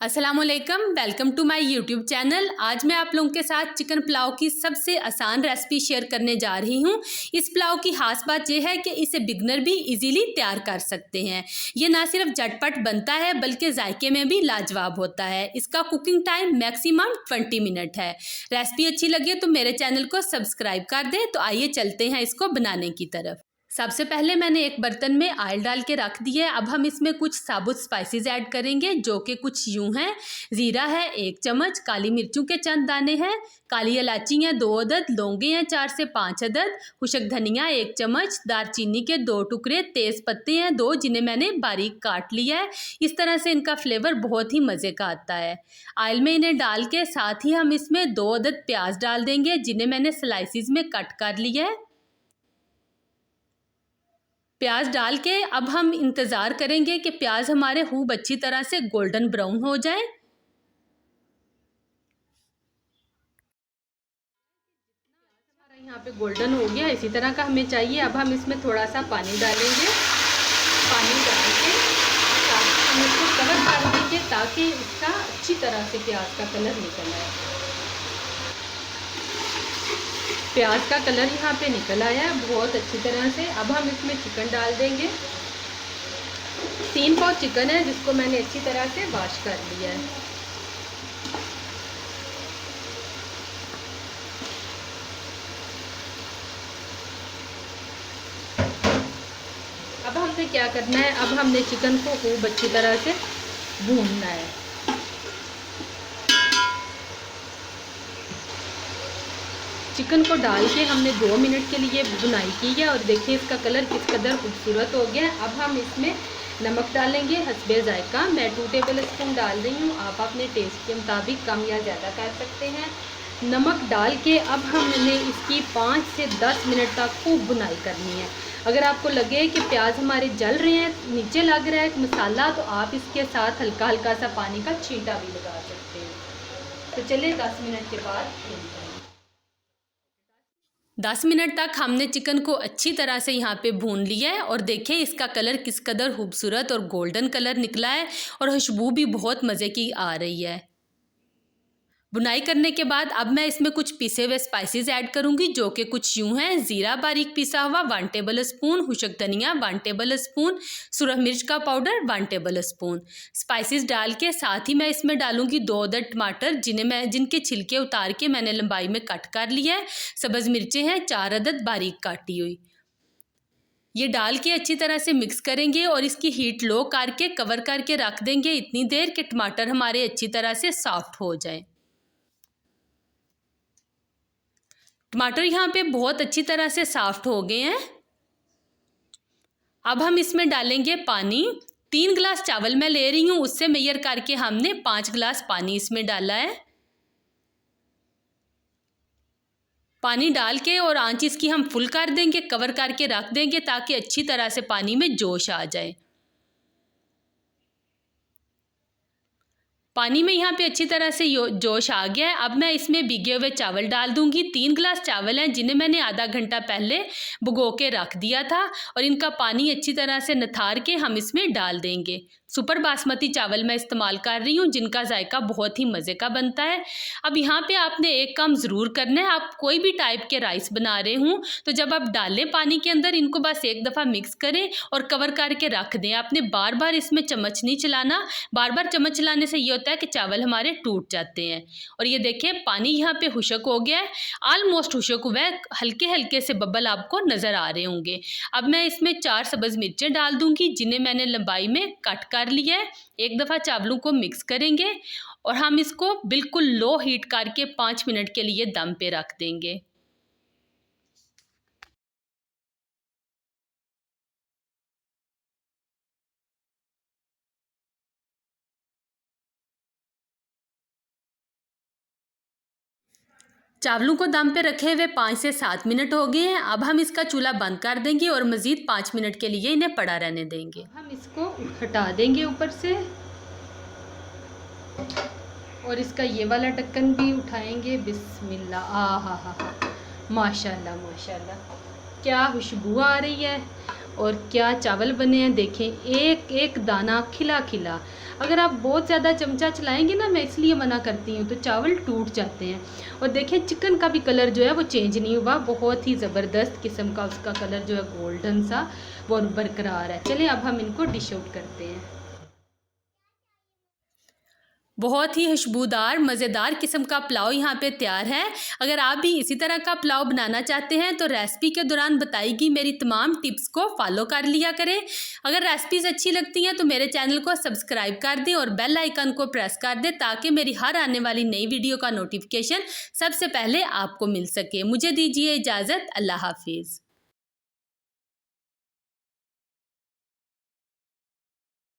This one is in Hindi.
अस्सलामुअलैकुम, welcome to my YouTube channel. आज मैं आप लोगों के साथ चिकन पुलाव की सबसे आसान रेसिपी शेयर करने जा रही हूं। इस पुलाव की खास बात यह है कि इसे बिगनर भी इजीली तैयार कर सकते हैं। ये ना सिर्फ झटपट बनता है बल्कि जायके में भी लाजवाब होता है। इसका कुकिंग टाइम मैक्सिमम 20 मिनट है। रेसिपी अच्छी लगे तो मेरे चैनल को सब्सक्राइब कर दें। तो आइए चलते हैं इसको बनाने की तरफ। सबसे पहले मैंने एक बर्तन में ऑयल डाल के रख दिया है। अब हम इसमें कुछ साबुत स्पाइसेस ऐड करेंगे, जो कि कुछ यूं हैं। ज़ीरा है 1 चम्मच, काली मिर्चों के चंद दाने हैं, काली इलायची हैं 2 अदद, लौंगे हैं 4 से 5 अदद, खुशक धनिया 1 चम्मच, दालचीनी के 2 टुकड़े, तेज़ पत्ते हैं 2 जिन्हें मैंने बारीक काट लिया है। इस तरह से इनका फ्लेवर बहुत ही मज़े का आता है। ऑयल में इन्हें डाल के साथ ही हम इसमें 2 अदद प्याज डाल देंगे, जिन्हें मैंने स्लाइसिस में कट कर लिया है। प्याज डाल के अब हम इंतज़ार करेंगे कि प्याज हमारे खूब अच्छी तरह से गोल्डन ब्राउन हो जाए। हमारा यहाँ पे गोल्डन हो गया, इसी तरह का हमें चाहिए। अब हम इसमें थोड़ा सा पानी डालेंगे। पानी डाल के हम इसको कवर कर देंगे ताकि इसका अच्छी तरह से प्याज का कलर निकल आए। प्याज का कलर यहाँ पे निकल आया है बहुत अच्छी तरह से। अब हम इसमें चिकन डाल देंगे। 3 पाव चिकन है जिसको मैंने अच्छी तरह से वॉश कर लिया है। अब हमने क्या करना है, अब हमने चिकन को खूब अच्छी तरह से भूनना है। चिकन को डाल के हमने 2 मिनट के लिए भुनाई की है और देखिए इसका कलर किस कदर खूबसूरत हो गया है। अब हम इसमें नमक डालेंगे हस्बे जायका। मैं 2 टेबल स्पून डाल रही हूँ, आप अपने टेस्ट के मुताबिक कम या ज़्यादा कर सकते हैं। नमक डाल के अब हमने इसकी 5 से 10 मिनट तक खूब भुनाई करनी है। अगर आपको लगे कि प्याज हमारे जल रहे हैं, नीचे लग रहा है मसाला, तो आप इसके साथ हल्का हल्का सा पानी का छींटा भी लगा सकते हैं। तो चलिए 10 मिनट के बाद 10 मिनट तक हमने चिकन को अच्छी तरह से यहाँ पे भून लिया है और देखिए इसका कलर किस कदर खूबसूरत और गोल्डन कलर निकला है और खुशबू भी बहुत मज़े की आ रही है। बुनाई करने के बाद अब मैं इसमें कुछ पिसे हुए स्पाइसेस ऐड करूंगी, जो कि कुछ यूं हैं। ज़ीरा बारीक पिसा हुआ 1 टेबल स्पून, खुशक धनिया 1 टेबल स्पून, सुरख मिर्च का पाउडर 1 टेबल स्पून। स्पाइसेस डाल के साथ ही मैं इसमें डालूंगी 2 अदद टमाटर, जिनके छिलके उतार के मैंने लंबाई में कट कर लिया है। सब्ज़ मिर्चें हैं 4 अदद बारीक काटी हुई। ये डाल के अच्छी तरह से मिक्स करेंगे और इसकी हीट लो करके कवर करके रख देंगे इतनी देर कि टमाटर हमारे अच्छी तरह से सॉफ्ट हो जाए। टमाटर यहाँ पे बहुत अच्छी तरह से सॉफ्ट हो गए हैं। अब हम इसमें डालेंगे पानी। 3 गिलास चावल मैं ले रही हूँ, उससे मेजर करके हमने 5 गिलास पानी इसमें डाला है। पानी डाल के और आंच इसकी हम फुल कर देंगे, कवर करके रख देंगे ताकि अच्छी तरह से पानी में जोश आ जाए। पानी में यहाँ पे अच्छी तरह से जोश आ गया है। अब मैं इसमें भीगे हुए चावल डाल दूंगी। 3 गिलास चावल हैं जिन्हें मैंने आधा घंटा पहले भिगो के रख दिया था और इनका पानी अच्छी तरह से निथार के हम इसमें डाल देंगे। सुपर बासमती चावल मैं इस्तेमाल कर रही हूँ, जिनका जायका बहुत ही मज़े का बनता है। अब यहाँ पे आपने एक काम ज़रूर करना है, आप कोई भी टाइप के राइस बना रहे हों तो जब आप डालें पानी के अंदर, इनको बस एक दफ़ा मिक्स करें और कवर करके रख दें। आपने बार बार इसमें चम्मच नहीं चलाना। बार बार चम्मच चलाने से ये होता है कि चावल हमारे टूट जाते हैं। और ये देखिए पानी यहाँ पे खुशक हो गया है, ऑलमोस्ट खुशक हुआ है, हल्के हल्के से बबल आपको नज़र आ रहे होंगे। अब मैं इसमें 4 सब्ज़ मिर्चें डाल दूंगी, जिन्हें मैंने लंबाई में कट कर लिया है। एक दफ़ा चावलों को मिक्स करेंगे और हम इसको बिल्कुल लो हीट करके 5 मिनट के लिए दम पे रख देंगे। चावलों को दम पे रखे हुए 5 से 7 मिनट हो गए हैं। अब हम इसका चूल्हा बंद कर देंगे और मज़ीद 5 मिनट के लिए इन्हें पड़ा रहने देंगे। हम इसको हटा देंगे ऊपर से और इसका ये वाला ढक्कन भी उठाएंगे। बिस्मिल्लाह। आ हा हा, माशाल्लाह माशाल्लाह, क्या खुशबू आ रही है। और क्या चावल बने हैं देखें, एक एक दाना खिला खिला। अगर आप बहुत ज़्यादा चमचा चलाएंगे ना, मैं इसलिए मना करती हूँ, तो चावल टूट जाते हैं। और देखें चिकन का भी कलर जो है वो चेंज नहीं हुआ, बहुत ही ज़बरदस्त किस्म का उसका कलर जो है गोल्डन सा वो बरकरार है। चलें अब हम इनको डिश आउट करते हैं। बहुत ही खुशबूदार मज़ेदार किस्म का पुलाव यहाँ पे तैयार है। अगर आप भी इसी तरह का पुलाव बनाना चाहते हैं तो रेसिपी के दौरान बताई गई मेरी तमाम टिप्स को फॉलो कर लिया करें। अगर रेसिपीज़ अच्छी लगती हैं तो मेरे चैनल को सब्सक्राइब कर दें और बेल आइकन को प्रेस कर दें, ताकि मेरी हर आने वाली नई वीडियो का नोटिफिकेशन सबसे पहले आपको मिल सके। मुझे दीजिए इजाज़त। अल्लाह हाफिज़।